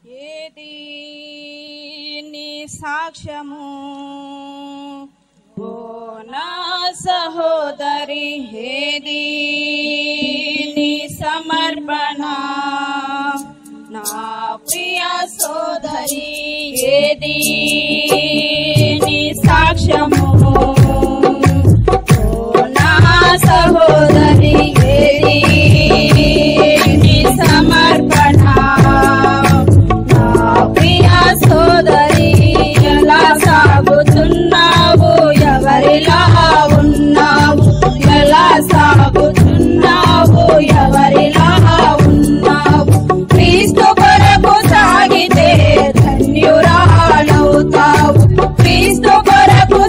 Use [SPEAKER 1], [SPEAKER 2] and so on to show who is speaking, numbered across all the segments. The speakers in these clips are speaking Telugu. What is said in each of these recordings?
[SPEAKER 1] ఏది నీ సాక్ష్యము ఓ నా సహోదరి, ఏది నీ సమర్పణ నా ప్రియ సోదరి, ఏది నీ సాక్ష్యము ఓ నా సహోదరి, ఏది నీ సమర్పణ నా ప్రియ సోదరి. ఎలా సాగుతున్నావు, ఎవరిలా ఉన్నావు, ఎలా సాగుతున్నావు, ఎవరిలా ఉన్నావు. క్రీస్తు కొరకు సాగితే ధన్యురాలవుతావు, క్రీస్తు కొరకు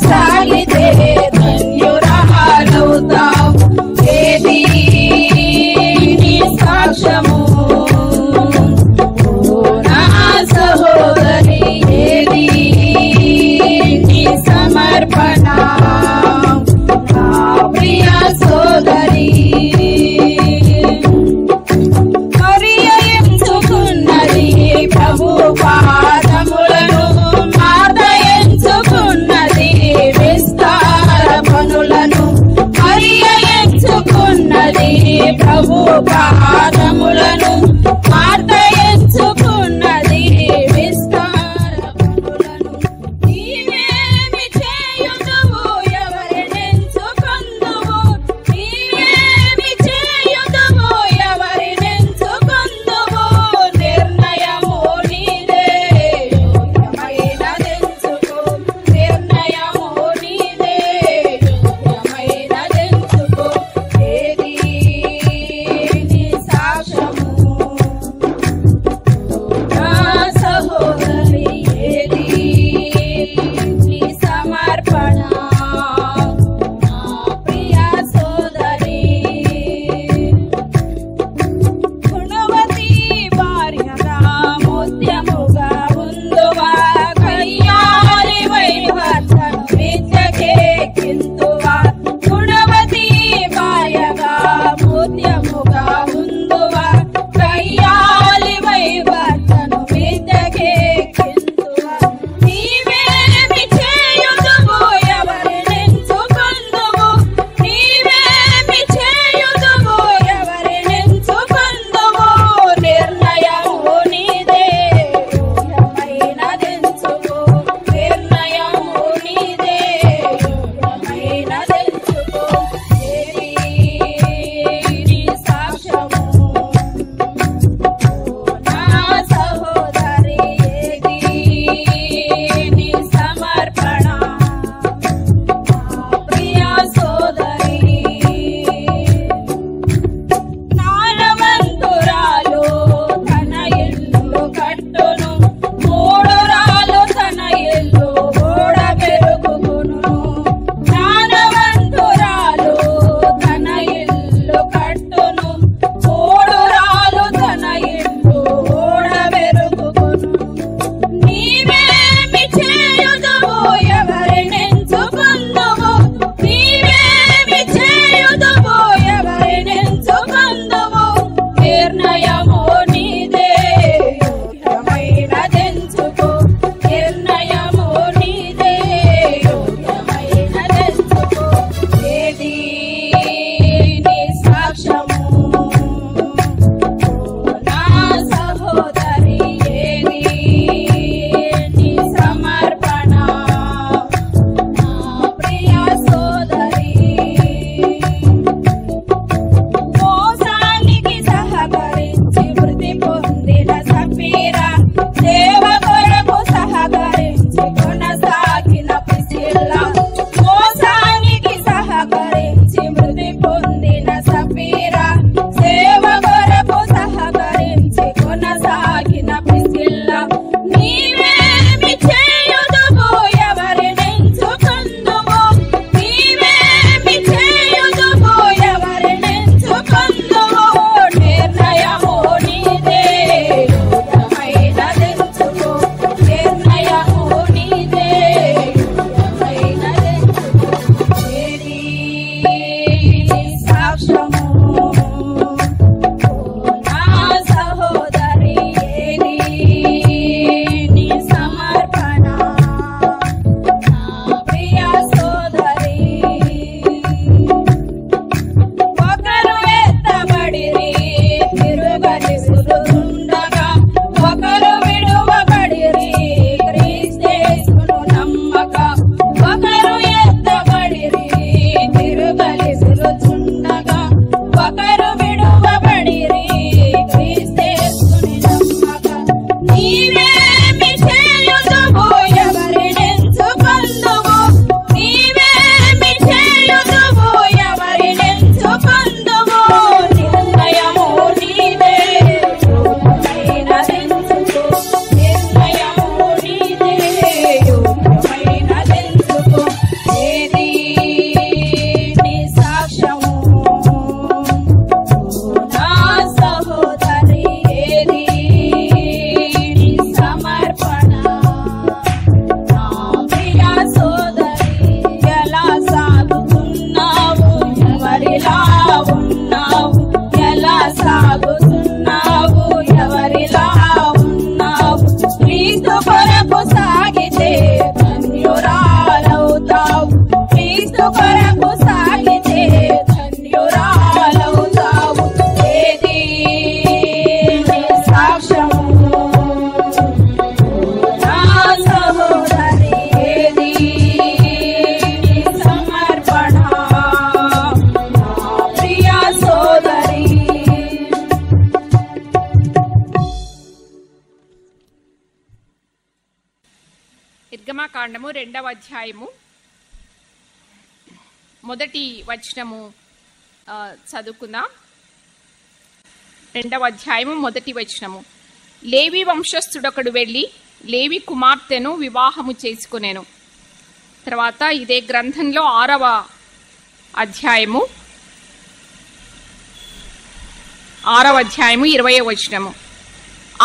[SPEAKER 2] నిర్గమకాండము 2వ అధ్యాయము మొదటి వచనము చదువుకుందాం. 2వ అధ్యాయము మొదటి వచనము. లేవి వంశస్థుడొకడు వెళ్ళి లేవి కుమార్తెను వివాహము చేసుకునేను. తర్వాత ఇదే గ్రంథంలో 6వ అధ్యాయము 20వ వచనము.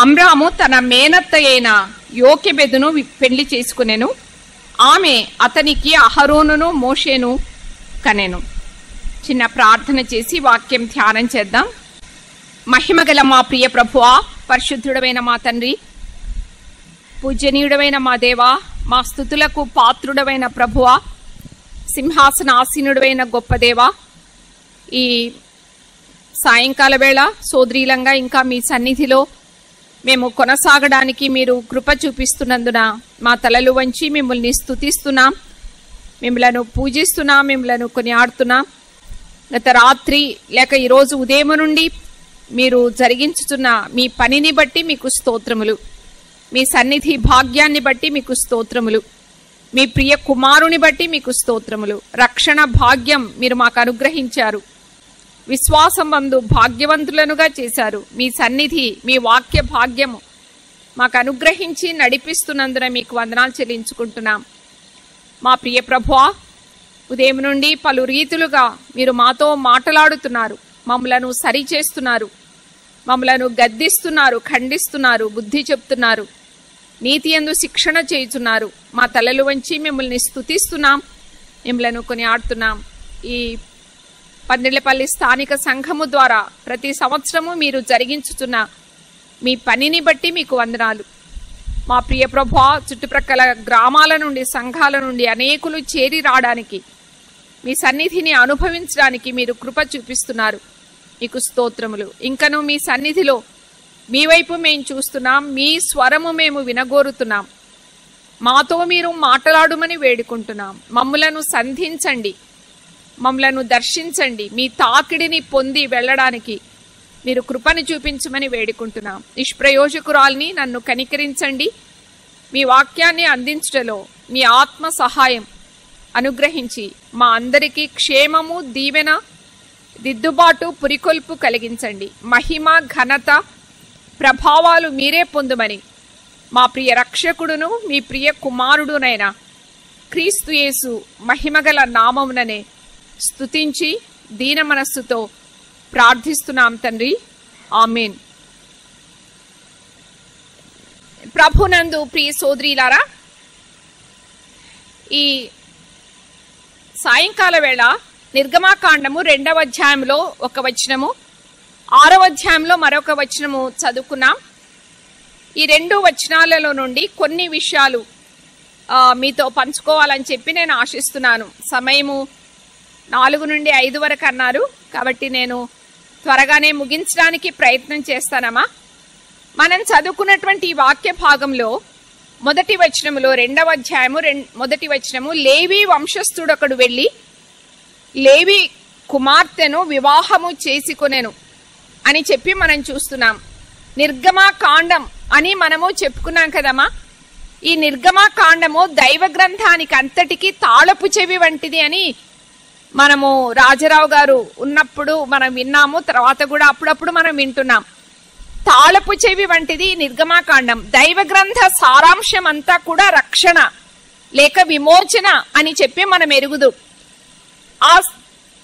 [SPEAKER 2] అమ్రాము తన మేనత్త అయిన యోకెబెదును పెళ్లి చేసుకునేను. ఆమె అతనికి అహరోనును మోషేను కనెను. చిన్న ప్రార్థన చేసి వాక్యం ధ్యానం చేద్దాం. మహిమగల మా ప్రియ ప్రభువా, పరిశుద్ధుడమైన మా తండ్రి, పూజనీయుడమైన మా దేవా, మా స్తుతులకు పాత్రుడమైన ప్రభువా, సింహాసనాసీనుడమైన గొప్ప దేవా, ఈ సాయంకాల వేళ సోదరీలంగా ఇంకా మీ సన్నిధిలో మేము కొనసాగడానికి మీరు కృప చూపిస్తున్నందున మా తలలు వంచి మిమ్మల్ని స్తుతిస్తున్నాం, మిమ్మలను పూజిస్తున్నాం, మిమ్మలను కొనియాడుతున్నాం. గత రాత్రి లేక ఈరోజు ఉదయం నుండి మీరు జరిగించుతున్న మీ పనిని బట్టి మీకు స్తోత్రములు, మీ సన్నిధి భాగ్యాన్ని బట్టి మీకు స్తోత్రములు, మీ ప్రియ కుమారుని బట్టి మీకు స్తోత్రములు. రక్షణ భాగ్యం మీరు మాకు అనుగ్రహించారు, విశ్వాసం నందు భాగ్యవంతులనుగా చేశారు. మీ సన్నిధి, మీ వాక్య భాగ్యము మాకు అనుగ్రహించి నడిపిస్తున్నందున మీకు వందనాలు చెల్లించుకుంటున్నాం. మా ప్రియ ప్రభువా, ఉదయం నుండి పలు రీతులుగా మీరు మాతో మాట్లాడుతున్నారు, మమ్మలను సరిచేస్తున్నారు, మమ్మలను గద్దిస్తున్నారు, ఖండిస్తున్నారు, బుద్ధి చెప్తున్నారు, నీతి యందు శిక్షణ చేయుచున్నారు. మా తలలు వంచి మిమ్మల్ని స్తుతిస్తున్నాం, మిమ్మలను కొనియాడుతున్నాం. ఈ పందిళ్ళపల్లి స్థానిక సంఘము ద్వారా ప్రతి సంవత్సరము మీరు జరిగించుతున్న మీ పనిని బట్టి మీకు వందనాలు. మా ప్రియ ప్రభువా, చుట్టుప్రక్కల గ్రామాల నుండి సంఘాల నుండి అనేకులు చేరి రావడానికి, మీ సన్నిధిని అనుభవించడానికి మీరు కృప చూపిస్తున్నారు. మీకు స్తోత్రములు. ఇంకను మీ సన్నిధిలో మీ వైపు మేము చూస్తున్నాం, మీ స్వరము మేము వినగోరుతున్నాం. మాతో మీరు మాట్లాడుమని వేడుకుంటున్నాం. మమ్ములను సంధించండి, మమ్మలను దర్శించండి, మీ తాకిడిని పొంది వెళ్ళడానికి మీరు కృపను చూపించమని వేడుకుంటున్నాం. నిష్ప్రయోజకురాల్ని నన్ను కనికరించండి. మీ వాక్యాన్ని అందించటలో మీ ఆత్మ సహాయం అనుగ్రహించి మా అందరికీ క్షేమము, దీవెన, దిద్దుబాటు, పురికొల్పు కలిగించండి. మహిమ, ఘనత, ప్రభావాలు మీరే పొందుమని మా ప్రియ రక్షకుడును మీ ప్రియ కుమారుడునైన క్రీస్తు యేసు మహిమగల నామముననే స్తుతించి దీన మనస్సుతో ప్రార్థిస్తున్నాం తండ్రి, ఆమేన్. ప్రభునందు ప్రియ సోదరీలారా, ఈ సాయంకాల వేళ నిర్గమకాండము 2వ అధ్యాయంలో ఒక వచనము, 6వ అధ్యాయంలో మరొక వచనము చదువుకున్నాం. ఈ 2 వచనాలలో నుండి కొన్ని విషయాలు మీతో పంచుకోవాలని చెప్పి నేను ఆశిస్తున్నాను. సమయము 4 నుండి 5 వరకు అన్నారు కాబట్టి నేను త్వరగానే ముగించడానికి ప్రయత్నం చేస్తానమ్మా. మనం చదువుకున్నటువంటి ఈ వాక్య భాగంలో మొదటి వచనములో 2వ అధ్యాయము మొదటి వచనము, లేవి వంశస్థుడొకడు వెళ్ళి లేవి కుమార్తెను వివాహము చేసుకొనెను అని చెప్పి మనం చూస్తున్నాం. నిర్గమకాండం అని మనము చెప్పుకున్నాం కదమ్మా. ఈ నిర్గమకాండము దైవ గ్రంథానికి అంతటికి తాళపు చెవి వంటిది అని మనము రాజారావు గారు ఉన్నప్పుడు మనం విన్నాము, తర్వాత కూడా అప్పుడప్పుడు మనం వింటున్నాం. తాళపు చెవి వంటిది నిర్గమకాండం. దైవ గ్రంథ సారాంశం అంతా కూడా రక్షణ లేక విమోచన అని చెప్పి మనం ఎరుగుదు.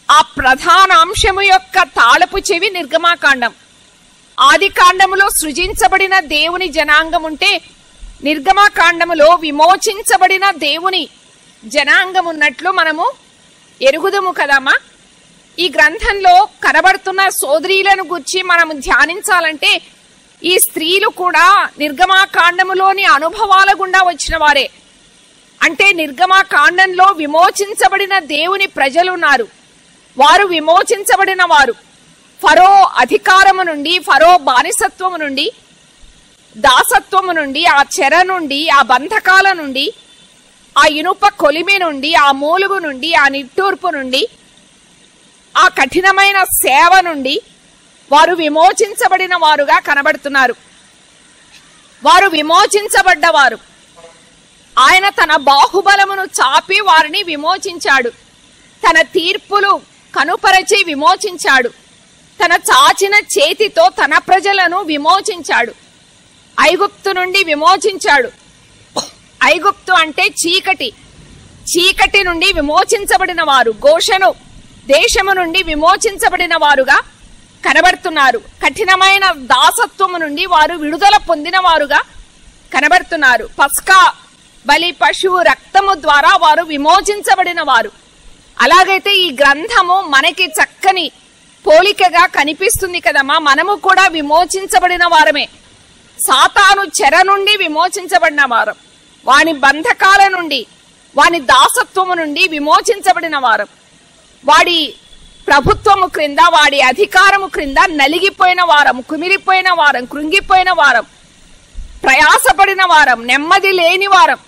[SPEAKER 2] ఆ ప్రధాన అంశము యొక్క తాళపు చెవి నిర్గమకాండం. ఆది కాండములో సృజించబడిన దేవుని జనాంగం ఉంటే నిర్గమకాండములో విమోచించబడిన దేవుని జనాంగం ఉన్నట్లు మనము ఎరుగుదుము కదమ్మా. ఈ గ్రంథంలో కనబడుతున్న సోదరీలను గురించి మనము ధ్యానించాలంటే ఈ స్త్రీలు కూడా నిర్గమకాండములోని అనుభవాల గుండా వచ్చిన వారే. అంటే నిర్గమకాండంలో విమోచించబడిన దేవుని ప్రజలు ఉన్నారు, వారు విమోచించబడిన వారు. ఫరో అధికారము నుండి, ఫరో బానిసత్వము నుండి, దాసత్వము నుండి, ఆ చెర నుండి, ఆ బంధకాల నుండి, ఆ ఇనుప కొలిమి నుండి, ఆ మూలుగు నుండి, ఆ నిట్టూర్పు నుండి, ఆ కఠినమైన సేవ నుండి వారు విమోచించబడిన వారుగా కనబడుతున్నారు. వారు విమోచించబడ్డవారు. ఆయన తన బాహుబలమును చాపి వారిని విమోచించాడు. తన తీర్పులు కనుపరచి విమోచించాడు. తన చాచిన చేతితో తన ప్రజలను విమోచించాడు. ఐగుప్తు నుండి విమోచించాడు. ఐగుప్తు అంటే చీకటి. చీకటి నుండి విమోచించబడిన వారు, గోషెను దేశము నుండి విమోచించబడిన వారుగా కనబడుతున్నారు. కఠినమైన దాసత్వము నుండి వారు విడుదల పొందిన వారుగా కనబడుతున్నారు. పస్కా బలి పశువు రక్తము ద్వారా వారు విమోచించబడిన వారు. అలాగైతే ఈ గ్రంథము మనకి చక్కని పోలికగా కనిపిస్తుంది కదమ్మా. మనము కూడా విమోచించబడిన వారమే. సాతాను చెర నుండి విమోచించబడిన వారం, వాని బంధకాల నుండి, వాని దాసత్వము నుండి విమోచించబడిన వారం, వాడి ప్రభుత్వము క్రింద, వాడి అధికారము క్రింద నలిగిపోయిన వారం, కుమిలిపోయిన వారం, కృంగిపోయిన వారం, ప్రయాసపడిన వారం, నెమ్మది లేని వారం.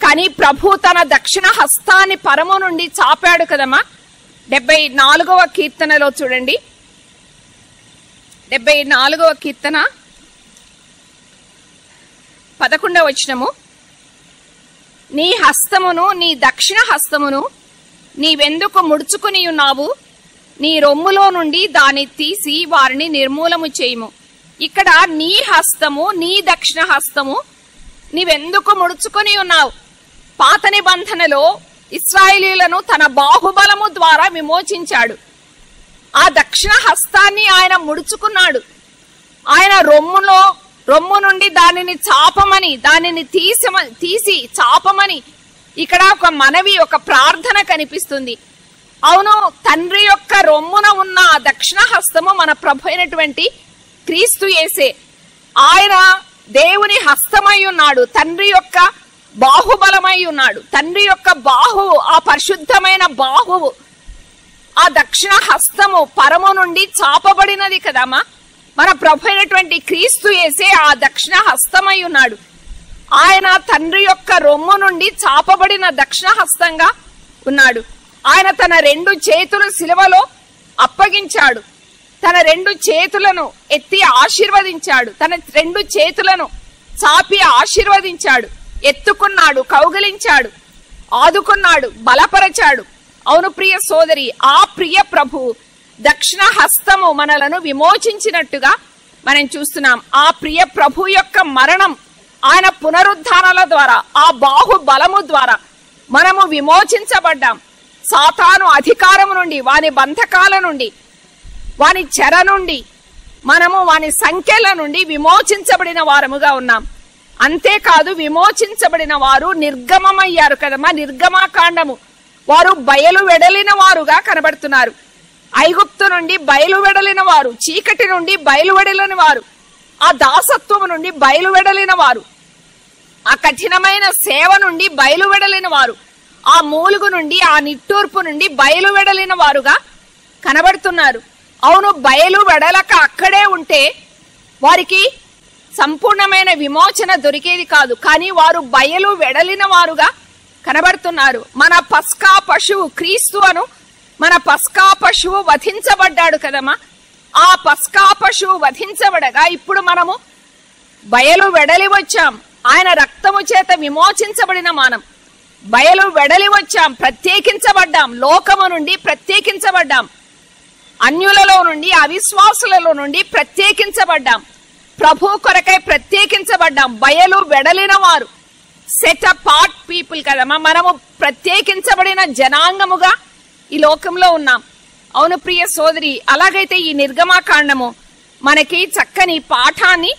[SPEAKER 2] కానీ ప్రభు తన దక్షిణ హస్తాన్ని పరము నుండి చాపాడు కదమ్మా. 74వ కీర్తనలో చూడండి, 74వ కీర్తన 11వ వచనము. నీ హస్తమును, నీ దక్షిణ హస్తమును నీవెందుకు ముడుచుకుని ఉన్నావు? నీ రొమ్ములో నుండి దాన్ని తీసి వారిని నిర్మూలము చేయుము. ఇక్కడ నీ హస్తము, నీ దక్షిణ హస్తము నీవెందుకు ముడుచుకొని ఉన్నావు? పాత నిబంధనలో ఇశ్రాయేలీయులను తన బాహుబలము ద్వారా విమోచించాడు. ఆ దక్షిణ హస్తాన్ని ఆయన ముడుచుకున్నాడు. ఆయన రొమ్ము నుండి దానిని చాపమని, దానిని తీసి చాపమని ఇక్కడ ఒక మనవి, ఒక ప్రార్థన కనిపిస్తుంది. అవును, తండ్రి యొక్క రొమ్మున ఉన్న దక్షిణ హస్తము మన ప్రభు అయినటువంటి క్రీస్తు యేసే. ఆయన దేవుని హస్తమై ఉన్నాడు, తండ్రి యొక్క బాహుబలమై ఉన్నాడు. తండ్రి యొక్క బాహువు, ఆ పరిశుద్ధమైన బాహువు, ఆ దక్షిణ హస్తము పరము నుండి చాపబడినది కదమ్మా. మన ప్రభు అయినటువంటి క్రీస్తు యేసే ఆ దక్షిణ హస్తమై ఉన్నాడు. ఆయన తండ్రి యొక్క రొమ్ము నుండి చాపబడిన దక్షిణ హస్తంగా ఉన్నాడు. ఆయన తన 2 చేతులు సిలువలో అప్పగించాడు. తన 2 చేతులను ఎత్తి ఆశీర్వదించాడు. తన 2 చేతులను చాపి ఆశీర్వదించాడు. ఎత్తుకున్నాడు, కౌగిలించాడు, ఆదుకున్నాడు, బలపరచాడు. అవును ప్రియ సోదరి, ఆ ప్రియ ప్రభు దక్షిణ హస్తము మనలను విమోచించినట్టుగా మనం చూస్తున్నాం. ఆ ప్రియ ప్రభు యొక్క మరణం, ఆయన పునరుద్ధానాల ద్వారా, ఆ బాహు బలము ద్వారా మనము విమోచించబడ్డాం. సాతాను అధికారము నుండి, వాని బంధకాల నుండి, వాని చెర నుండి, మనము వాని సంఖ్యల నుండి విమోచించబడిన వారముగా ఉన్నాం. అంతేకాదు, విమోచించబడిన వారు నిర్గమమయ్యారు కదమ్మా. నిర్గమాకాండము, వారు బయలు వెడలిన వారుగా కనబడుతున్నారు. ఐగుప్తు నుండి బయలు వెడలిన వారు, చీకటి నుండి బయలు వెడలిన వారు, ఆ దాసత్వము నుండి బయలు వెడలిన వారు, ఆ కఠినమైన సేవ నుండి బయలు వెడలిన వారు, ఆ మూలుగు నుండి, ఆ నిట్టూర్పు నుండి బయలు వెడలిన వారుగా కనబడుతున్నారు. అవును, బయలు వెడలక అక్కడే ఉంటే వారికి సంపూర్ణమైన విమోచన దొరికేది కాదు. కానీ వారు బయలు వెడలిన వారుగా కనబడుతున్నారు. మన పస్కా పశువు క్రీస్తు అను మన పస్కా పశువు వధించబడ్డాడు కదమ్మా. ఆ పస్కా పశువు వధించబడగా ఇప్పుడు మనము బయలు వెడలి వచ్చాం. ఆయన రక్తము చేత విమోచించబడిన మనం బయలు వెడలి వచ్చాం, ప్రత్యేకించబడ్డాం. లోకము నుండి ప్రత్యేకించబడ్డాం, అన్యులలో నుండి, అవిశ్వాసులలో నుండి ప్రత్యేకించబడ్డాం, ప్రభు కొరకై ప్రత్యేకించబడ్డాం. బయలు వెడలిన వారు, సెట్ అపార్ట్ పీపుల్ కదమ్మా. మనము ప్రత్యేకించబడిన జనాంగముగా ఈ లోకంలో ఉన్నాం. అవును ప్రియ సోదరి, అలాగైతే ఈ నిర్గమాకాండము మనకి చక్కని పాఠాన్ని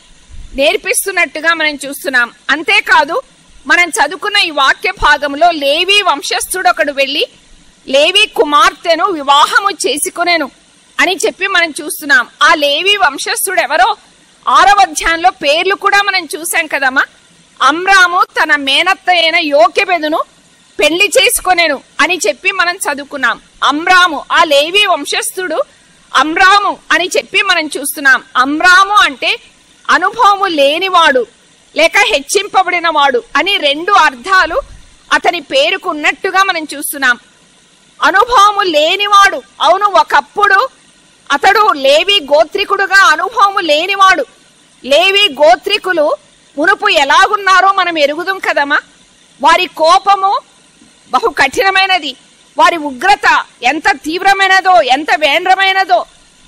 [SPEAKER 2] నేర్పిస్తున్నట్టుగా మనం చూస్తున్నాం. అంతేకాదు, మనం చదువుకున్న ఈ వాక్య భాగంలో లేవి వంశస్థుడు ఒకడు వెళ్లి లేవి కుమార్తెను వివాహము చేసుకునేను అని చెప్పి మనం చూస్తున్నాం. ఆ లేవి వంశస్థుడు ఎవరో 6వ అధ్యాయంలో పేర్లు కూడా మనం చూసాం కదమ్మా. అమ్రాము తన మేనత్త అయిన యోకెబెదును పెళ్లి చేసుకొనేను అని చెప్పి మనం చదువుకున్నాం. అమ్రాము, ఆ లేవి వంశస్థుడు అమ్రాము అని చెప్పి మనం చూస్తున్నాం. అమ్రాము అంటే అనుభవము లేనివాడు లేక హెచ్చింపబడినవాడు అని 2 అర్థాలు అతని పేరుకున్నట్టుగా మనం చూస్తున్నాం. అనుభవము లేనివాడు, అవును, ఒకప్పుడు అతడు లేవి గోత్రికుడుగా అనుభవము లేనివాడు. లేవి గోత్రికులు మునుపు ఎలాగున్నారో మనం ఎరుగుదాం కదమ్మా. వారి కోపము బహు కఠినమైనది, వారి ఉగ్రత ఎంత తీవ్రమైనదో ఎంత వేంద్రమైనదో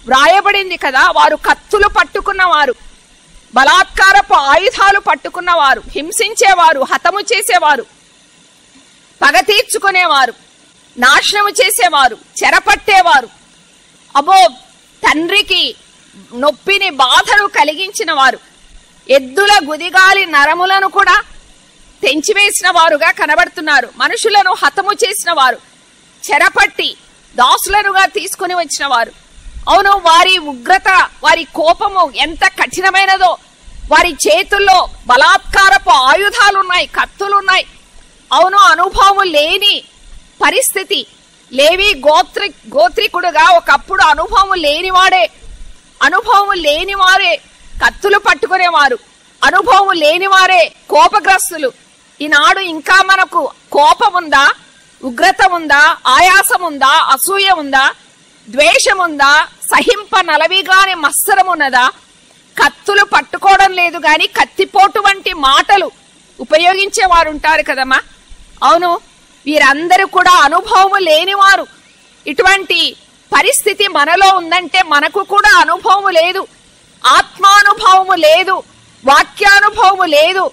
[SPEAKER 2] వ్రాయబడింది కదా. వారు కత్తులు పట్టుకున్నవారు, బలాత్కారపు ఆయుధాలు పట్టుకున్నవారు, హింసించేవారు, హతము చేసేవారు, పగ తీర్చుకునేవారు, నాశనము చేసేవారు, చెరపట్టేవారు, అబో తండ్రికి నొప్పిని బాధను కలిగించిన వారు, ఎద్దుల గుదిగాలి నరములను కూడా తెంచివేసిన వారుగా కనబడుతున్నారు. మనుషులను హతము చేసిన వారు, చెరపట్టి దాసులనుగా తీసుకుని వచ్చిన వారు. అవును, వారి ఉగ్రత, వారి కోపము ఎంత కఠినమైనదో. వారి చేతుల్లో బలాత్కారపు ఆయుధాలున్నాయి, కత్తులున్నాయి. అవును, అనుభవం లేని పరిస్థితి. లేవి గోత్రికుడుగా ఒకప్పుడు అనుభవం లేనివారే కత్తులు పట్టుకునేవారు, అనుభవం లేనివారే కోపగ్రస్తులు. ఈనాడు ఇంకా మనకు కోపం ఉందా, ఉగ్రత ఉందా, ఆయాసం ఉందా, అసూయ ఉందా, ద్వేషముందా, సహింప నలవిగాని మత్సరమున్నదా? కత్తులు పట్టుకోవడం లేదు గాని కత్తిపోటు వంటి మాటలు ఉపయోగించే వారు ఉంటారు కదమ్మా. అవును, వీరందరూ కూడా అనుభవము లేనివారు. ఇటువంటి పరిస్థితి మనలో ఉందంటే మనకు కూడా అనుభవము లేదు, ఆత్మానుభవము లేదు, వాక్యానుభవము లేదు,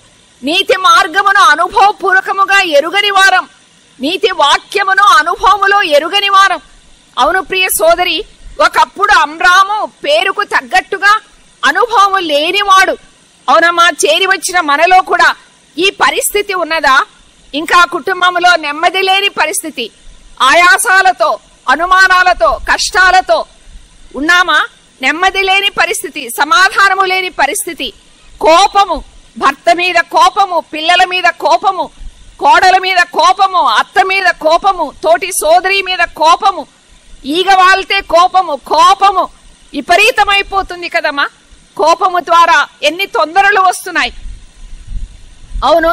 [SPEAKER 2] నీతి మార్గమును అనుభవపూర్వకముగా ఎరుగని వారం, నీతి వాక్యమును అనుభవములో ఎరుగని వారం. అవును ప్రియ సోదరి, ఒకప్పుడు అమ్రాము పేరుకు తగ్గట్టుగా అనుభవం లేనివాడు. అవునమ్మా, చేరి వచ్చిన మనలో కూడా ఈ పరిస్థితి ఉన్నదా? ఇంకా కుటుంబంలో నెమ్మది లేని పరిస్థితి, ఆయాసాలతో, అనుమానాలతో, కష్టాలతో ఉన్నామా? నెమ్మది లేని పరిస్థితి, సమాధానము లేని పరిస్థితి, కోపము, భర్త మీద కోపము, పిల్లల మీద కోపము, కోడల మీద కోపము, అత్త మీద కోపము, తోటి సోదరి మీద కోపము, ఈగ వాళ్తే కోపము విపరీతమైపోతుంది కదమ్మా. కోపము ద్వారా ఎన్ని తొందరలు వస్తున్నాయి. అవును,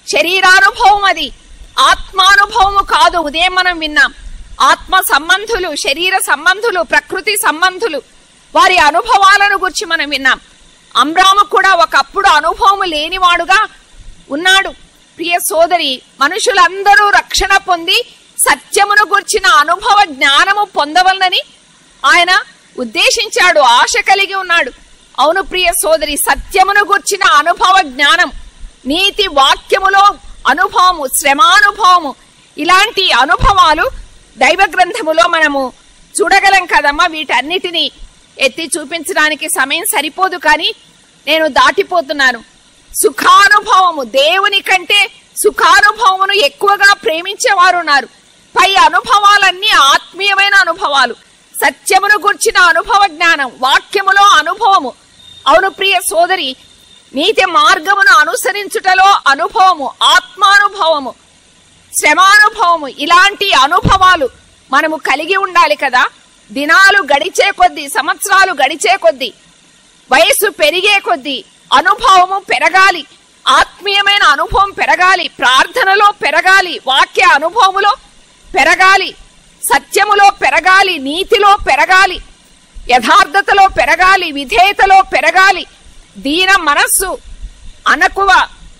[SPEAKER 2] శరీరానుభవం, అది ఆత్మానుభవము కాదు. ఉదయం మనం విన్నాం, ఆత్మ సంబంధులు, శరీర సంబంధులు, ప్రకృతి సంబంధులు, వారి అనుభవాలను గురించి మనం విన్నాం. అమ్రాము కూడా ఒకప్పుడు అనుభవము లేనివాడుగా ఉన్నాడు. ప్రియ సోదరి, మనుషులందరూ రక్షణ పొంది సత్యమును గుర్చిన అనుభవ జ్ఞానము పొందవలనని ఆయన ఉద్దేశించాడు, ఆశ కలిగి ఉన్నాడు. అవును ప్రియ సోదరి, సత్యమును గుర్చిన అనుభవ జ్ఞానం, నీతి వాక్యములో అనుభవము, శ్రమానుభవము, ఇలాంటి అనుభవాలు దైవ గ్రంథములో మనము చూడగలం కదమ్మా. వీటన్నిటినీ ఎత్తి చూపించడానికి సమయం సరిపోదు, కానీ నేను దాటిపోతున్నాను. సుఖానుభవము, దేవుని కంటే సుఖానుభవమును ఎక్కువగా ప్రేమించేవారు ఉన్నారు. పై అనుభవాలన్నీ ఆత్మీయమైన అనుభవాలు, సత్యమును గుర్చిన అనుభవ జ్ఞానం, వాక్యములో అనుభవము. అవును ప్రియ సోదరి, నీతి మార్గమును అనుసరించుటలో అనుభవము, ఆత్మానుభవము, శ్రమానుభవము, ఇలాంటి అనుభవాలు మనము కలిగి ఉండాలి కదా. దినాలు గడిచే కొద్దీ, సంవత్సరాలు గడిచే కొద్దీ, వయసు పెరిగే కొద్దీ అనుభవము పెరగాలి, ఆత్మీయమైన అనుభవం పెరగాలి, ప్రార్థనలో పెరగాలి, వాక్య అనుభవములో పెరగాలి, సత్యములో పెరగాలి, నీతిలో పెరగాలి, యథార్థతలో పెరగాలి, విధేయతలో పెరగాలి, దీన మనస్సు, అనకువ,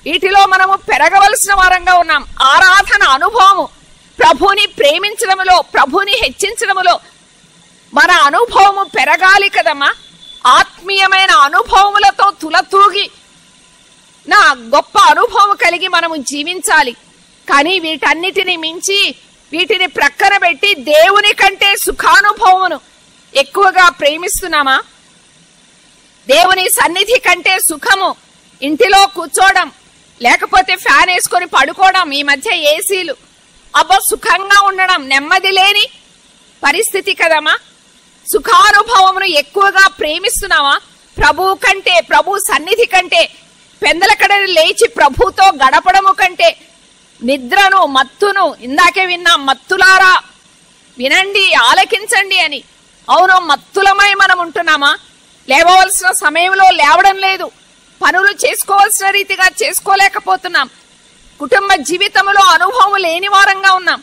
[SPEAKER 2] వీటిలో మనము పెరగవలసిన వారంగా ఉన్నాం. ఆరాధన అనుభవము, ప్రభుని ప్రేమించడములో, ప్రభుని హెచ్చించడములో మన అనుభవము పెరగాలి కదమ్మా. ఆత్మీయమైన అనుభవములతో తులతూగి నా గొప్ప అనుభవం కలిగి మనము జీవించాలి. కానీ వీటన్నిటిని మించి, వీటిని ప్రక్కన పెట్టి దేవుని కంటే సుఖానుభవమును ఎక్కువగా ప్రేమిస్తున్నామా? దేవుని సన్నిధి కంటే సుఖము ఇంటిలో కూర్చోవడం, లేకపోతే ఫ్యాన్ వేసుకొని పడుకోవడం, ఈ మధ్య ఏసీలు, అబ్బో సుఖంగా ఉండడం, నెమ్మది లేని పరిస్థితి కదమ్మా. సుఖానుభవమును ఎక్కువగా ప్రేమిస్తున్నావా? ప్రభు కంటే, ప్రభు సన్నిధి కంటే, పెందలకడని లేచి ప్రభుతో గడపడము కంటే, నిద్రను, మత్తును, ఇందాకే విన్నాం, మత్తులారా వినండి, ఆలకించండి అని. అవును, మత్తులమై మనం ఉంటున్నామా? లేవవలసిన సమయంలో లేవడం లేదు, పనులు చేసుకోవాల్సిన రీతిగా చేసుకోలేకపోతున్నాం, కుటుంబ జీవితంలో అనుభవం లేని వారంగా ఉన్నాం.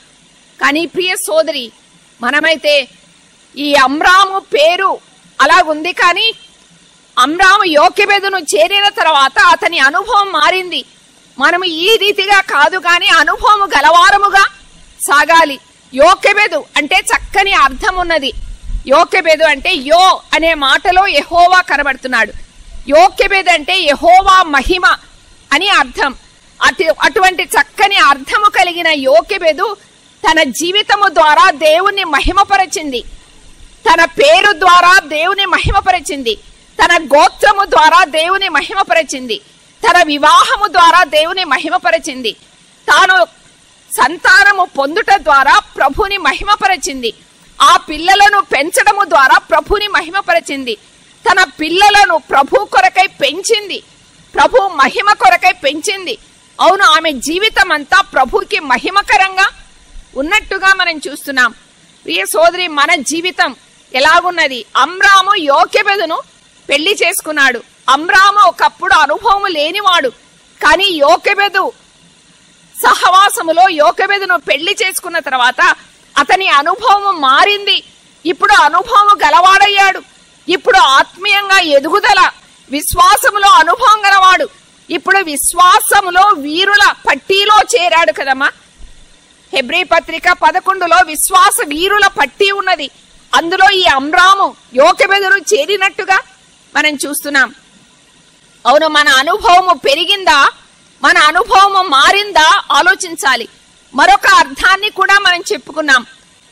[SPEAKER 2] కానీ ప్రియ సోదరి, మనమైతే ఈ అమ్రాము పేరు అలాగుంది, కానీ అమ్రాము యోకెబెదును చేరిన తర్వాత అతని అనుభవం మారింది. మనము ఈ రీతిగా కాదు కానీ అనుభవము గలవారముగా సాగాలి. యోకెబెదు అంటే చక్కని అర్థం ఉన్నది. యోకెబెదు అంటే యో అనే మాటలో యెహోవా కనబడుతున్నాడు. యోకెబెదు అంటే యెహోవా మహిమ అని అర్థం. అటువంటి చక్కని అర్థము కలిగిన యోకెబెదు తన జీవితము ద్వారా దేవుణ్ణి మహిమపరచింది. తన పేరు ద్వారా దేవుని మహిమపరిచింది. తన గోత్రము ద్వారా దేవుని మహిమపరిచింది. తన వివాహము ద్వారా దేవుని మహిమపరిచింది. తాను సంతానము పొందుట ద్వారా ప్రభుని మహిమపరిచింది. ఆ పిల్లలను పెంచడము ద్వారా ప్రభుని మహిమపరిచింది. తన పిల్లలను ప్రభు కొరకై పెంచింది. ప్రభు మహిమ కొరకై పెంచింది. అవును, ఆమె జీవితం అంతా ప్రభుకి మహిమకరంగా ఉన్నట్టుగా మనం చూస్తున్నాం. ప్రియ సోదరి, మన జీవితం ఎలాగున్నది? అమ్రాము యోకెబెదును పెళ్లి చేసుకున్నాడు. అమ్రాము ఒకప్పుడు అనుభవం లేనివాడు, కానీ యోకెబెదు సహవాసములో యోకెబెదును పెళ్లి చేసుకున్న తర్వాత అతని అనుభవం మారింది. ఇప్పుడు అనుభవం గలవాడయ్యాడు. ఇప్పుడు ఆత్మీయంగా ఎదుగుదల, విశ్వాసములో అనుభవం గలవాడు. ఇప్పుడు విశ్వాసములో వీరుల పట్టీలో చేరాడు కదమ్మా. హెబ్రీ పత్రిక 11లో విశ్వాస వీరుల పట్టీ ఉన్నది. అందులో ఈ అమ్రాము యోకెబెదును చేరినట్టుగా మనం చూస్తున్నాం. అవును, మన అనుభవము పెరిగిందా, మన అనుభవము మారిందా ఆలోచించాలి. మరొక అర్థాన్ని కూడా మనం చెప్పుకున్నాం,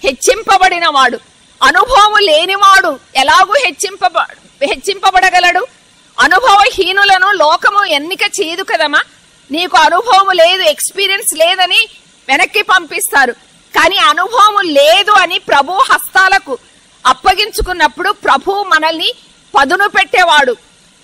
[SPEAKER 2] హెచ్చింపబడిన వాడు. అనుభవం లేనివాడు ఎలాగూ హెచ్చింపబడగలడు? అనుభవహీనులను లోకము ఎన్నిక చేయదు కదమ్మా. నీకు అనుభవం లేదు, ఎక్స్పీరియన్స్ లేదని వెనక్కి పంపిస్తారు. కానీ అనుభవం లేదు అని ప్రభు హస్తాలకు అప్పగించుకున్నప్పుడు ప్రభు మనల్ని పదును పెట్టేవాడు,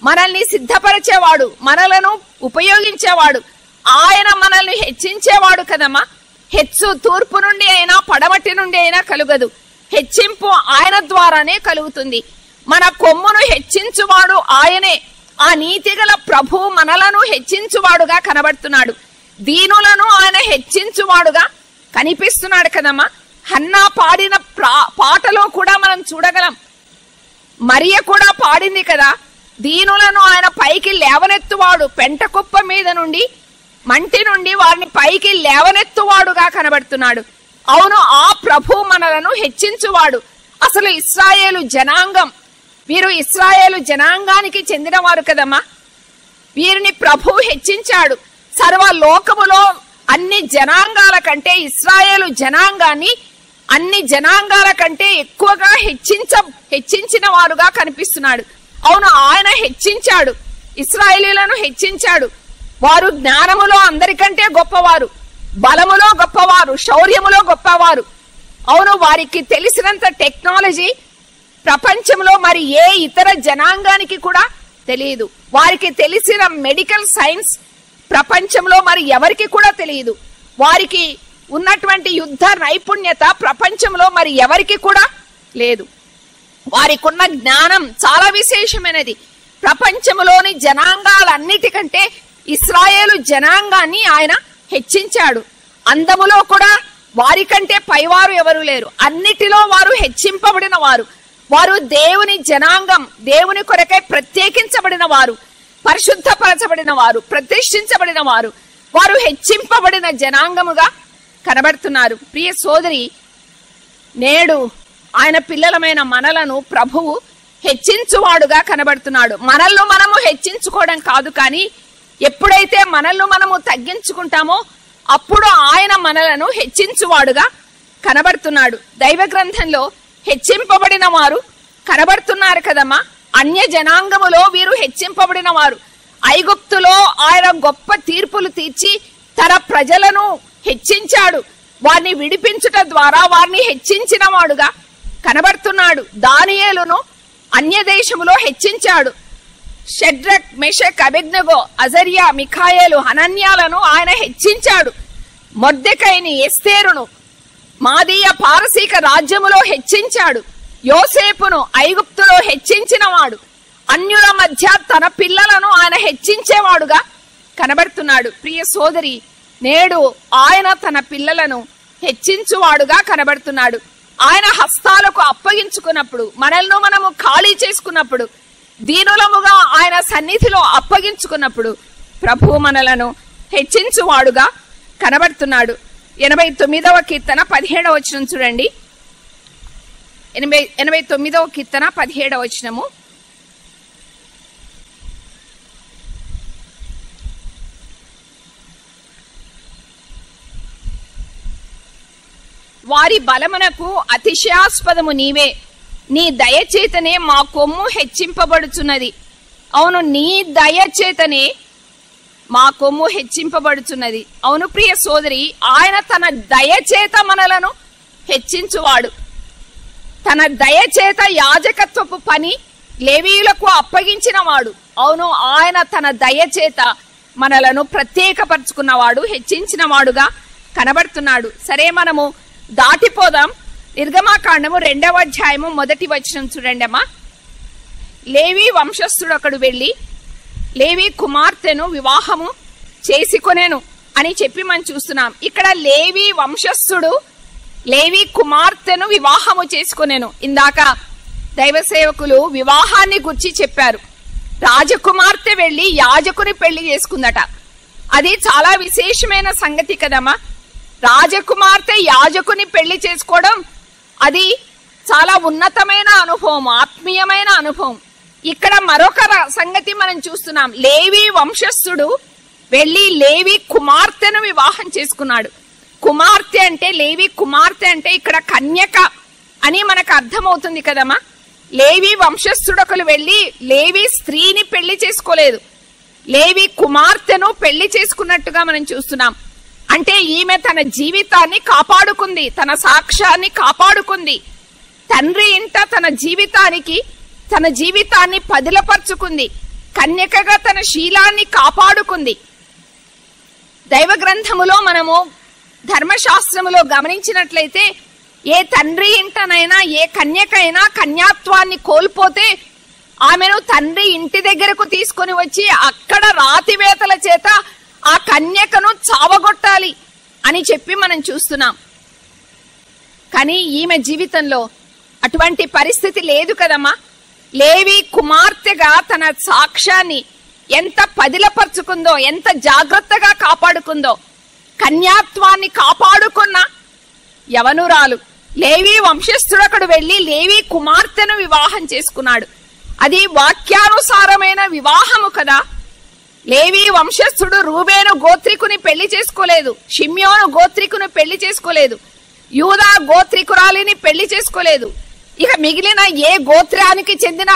[SPEAKER 2] మనల్ని సిద్ధపరిచేవాడు, మనలను ఉపయోగించేవాడు. ఆయన మనల్ని హెచ్చించేవాడు కదమ్మా. హెచ్చు తూర్పు నుండి అయినా పడమటి నుండి అయినా కలుగదు. హెచ్చింపు ఆయన ద్వారానే కలుగుతుంది. మన కొమ్మును హెచ్చించువాడు ఆయనే. ఆ నీతిగల ప్రభు మనలను హెచ్చించువాడుగా కనబడుతున్నాడు. దీనులను ఆయన హెచ్చించువాడుగా కనిపిస్తున్నాడు కదమ్మా. హన్నా పాడిన పాటలో కూడా మనం చూడగలం. మరియ కూడా పాడింది కదా, దీనులను ఆయన పైకి లేవనెత్తువాడు, పెంట కుప్ప మీద నుండి మంటి నుండి వారిని పైకి లేవనెత్తువాడుగా కనబడుతున్నాడు. అవును, ఆ ప్రభు మనలను హెచ్చించువాడు. అసలు ఇశ్రాయేలు జనాంగం, వీరు ఇశ్రాయేలు జనాంగానికి చెందినవారు కదమ్మా. వీరిని ప్రభు హెచ్చించాడు. సర్వలోకములో అన్ని జనాంగాల కంటే ఇశ్రాయేలు జనాంగాన్ని అన్ని జనాంగాల కంటే ఎక్కువగా హెచ్చించిన వారుగా కనిపిస్తున్నాడు. అవును, ఆయన హెచ్చించాడు, ఇశ్రాయేలీలను హెచ్చించాడు. వారు జ్ఞానములో అందరికంటే గొప్పవారు, బలములో గొప్పవారు, శౌర్యములో గొప్పవారు. అవును, వారికి తెలిసినంత టెక్నాలజీ ప్రపంచంలో మరి ఏ ఇతర జనాంగానికి కూడా తెలియదు. వారికి తెలిసిన మెడికల్ సైన్స్ ప్రపంచంలో మరి ఎవరికి కూడా తెలియదు. వారికి ఉన్నటువంటి యుద్ధ నైపుణ్యత ప్రపంచంలో మరి ఎవరికి కూడా లేదు. వారికి ఉన్న జ్ఞానం చాలా విశేషమైనది. ప్రపంచంలోని జనాంగాలన్నిటికంటే ఇశ్రాయేలు జనాంగాన్ని ఆయన హెచ్చించాడు. అందములో కూడా వారికంటే పైవారు ఎవరు లేరు. అన్నిటిలో వారు హెచ్చింపబడిన వారు. వారు దేవుని జనాంగం, దేవుని కొరకై ప్రత్యేకించబడిన వారు, పరిశుద్ధపరచబడిన వారు, ప్రతిష్ఠించబడిన వారు. వారు హెచ్చింపబడిన జనాంగముగా కనబడుతున్నారు. ప్రియ సోదరి, నేడు ఆయన పిల్లలమైన మనలను ప్రభువు హెచ్చించువాడుగా కనబడుతున్నాడు. మనల్ని మనము హెచ్చించుకోవడం కాదు, కానీ ఎప్పుడైతే మనల్ని మనము తగ్గించుకుంటామో అప్పుడు ఆయన మనలను హెచ్చించువాడుగా కనబడుతున్నాడు. దైవ గ్రంథంలో హెచ్చింపబడిన వారు కనబడుతున్నారు కదమ్మా. అన్య జనాంగములో వీరు హెచ్చింపబడిన వారు. ఐగుప్తులో ఆయన గొప్ప తీర్పులు తీర్చి తన ప్రజలను హెచ్చించాడు. వారిని విడిపించుట ద్వారా వారిని హెచ్చించిన వాడుగా కనబడుతున్నాడు. దానియేలును అన్య దేశములో హెచ్చించాడు. షడ్రక్, మెషక్, అబెద్నెగో, అజర్యా, మిఖాయేలు, హనన్యాలను ఆయన హెచ్చించాడు. మొర్దెకైని, ఎస్తేరును మాదీయ పారసీక రాజ్యములో హెచ్చించాడు. యోసేపును ఐగుప్తులో హెచ్చించిన వాడు. అన్యుల మధ్య తన పిల్లలను ఆయన హెచ్చించేవాడుగా కనబడుతున్నాడు. ప్రియ సోదరి, నేడు ఆయన తన పిల్లలను హెచ్చించువాడుగా కనబడుతున్నాడు. ఆయన హస్తాలకు అప్పగించుకున్నప్పుడు, మనల్ని మనము ఖాళీ చేసుకున్నప్పుడు, దీనులముగా ఆయన సన్నిధిలో అప్పగించుకున్నప్పుడు ప్రభువు మనలను హెచ్చించువాడుగా కనబడుతున్నాడు. 89వ కీర్తన 17వ వచనం చూడండి. 89వ కీర్తన 17వ వచనము. వారి బలమునకు అతిశయాస్పదము నీవే, నీ దయచేతనే మా కొమ్ము హెచ్చింపబడుచున్నది. అవును, నీ దయచేతనే మా కొమ్ము హెచ్చింపబడుచున్నది. అవును ప్రియ సోదరి, ఆయన తన దయచేత మనలను హెచ్చించువాడు. తన దయచేత యాజకత్వపు పని లేవీయులకు అప్పగించిన వాడు. అవును, ఆయన తన దయచేత మనలను ప్రత్యేకపరుచుకున్నవాడు, హెచ్చించిన వాడుగా కనబడుతున్నాడు. సరే, మనము దాటిపోదాం. నిర్గమాకాండము 2వ అధ్యాయము 1వ వచనం చూడండి అమ్మా. లేవి వంశస్థుడు ఒకడు వెళ్లి లేవి కుమార్తెను వివాహము చేసుకొనెను అని చెప్పి మనం చూస్తున్నాం. ఇక్కడ లేవి వంశస్థుడు లేవి కుమార్తెను వివాహము చేసుకొనెను. ఇందాక దైవ సేవకులు వివాహాన్ని గురించి చెప్పారు. రాజకుమార్తె వెళ్లి యాజకుని పెళ్లి చేసుకుందట. అది చాలా విశేషమైన సంగతి కదమ్మా. రాజకుమార్తె యాజకుని పెళ్లి చేసుకోవడం అది చాలా ఉన్నతమైన అనుభవం, ఆత్మీయమైన అనుభవం. ఇక్కడ మరొక సంగతి మనం చూస్తున్నాం. లేవి వంశస్థుడు వెళ్లి లేవి కుమార్తెను వివాహం చేసుకున్నాడు. కుమార్తె అంటే, లేవి కుమార్తె అంటే ఇక్కడ కన్యక అని మనకు అర్థమవుతుంది కదమ్మా. లేవి వంశస్థుడు ఒకరు వెళ్లి లేవి స్త్రీని పెళ్లి చేసుకోలేదు, లేవి కుమార్తెను పెళ్లి చేసుకున్నట్టుగా మనం చూస్తున్నాం. అంటే ఈమె తన జీవితాన్ని కాపాడుకుంది, తన సాక్ష్యాన్ని కాపాడుకుంది. తండ్రి ఇంట తన జీవితాన్ని పదిలపరుచుకుంది. కన్యకగా తన శీలాన్ని కాపాడుకుంది. దైవ గ్రంథములో మనము ధర్మశాస్త్రములో గమనించినట్లయితే ఏ తండ్రి ఇంటనైనా ఏ కన్యకైనా కన్యాత్వాన్ని కోల్పోతే ఆమెను తండ్రి ఇంటి దగ్గరకు తీసుకొని వచ్చి అక్కడ రాతివేతల చేత ఆ కన్యకను చావగొట్టాలి అని చెప్పి మనం చూస్తున్నాం. కానీ ఈమె జీవితంలో అటువంటి పరిస్థితి లేదు కదమ్మా. లేవి కుమార్తెగా తన సాక్ష్యాన్ని ఎంత పదిలపరుచుకుందో, ఎంత జాగ్రత్తగా కాపాడుకుందో. కన్యాత్వాన్ని కాపాడుకున్న యవనురాలు. లేవి వంశస్థుడొకడు వెళ్లి లేవి కుమార్తెను వివాహం చేసుకున్నాడు. అది వాక్యానుసారమైన వివాహము కదా. లేవి వంశస్థుడు రూబేను గోత్రికుని పెళ్లి చేసుకోలేదు, షిమ్యోను గోత్రికుని పెళ్లి చేసుకోలేదు, యూదా గోత్రికురాలిని పెళ్లి చేసుకోలేదు. ఇక మిగిలిన ఏ గోత్రానికి చెందిన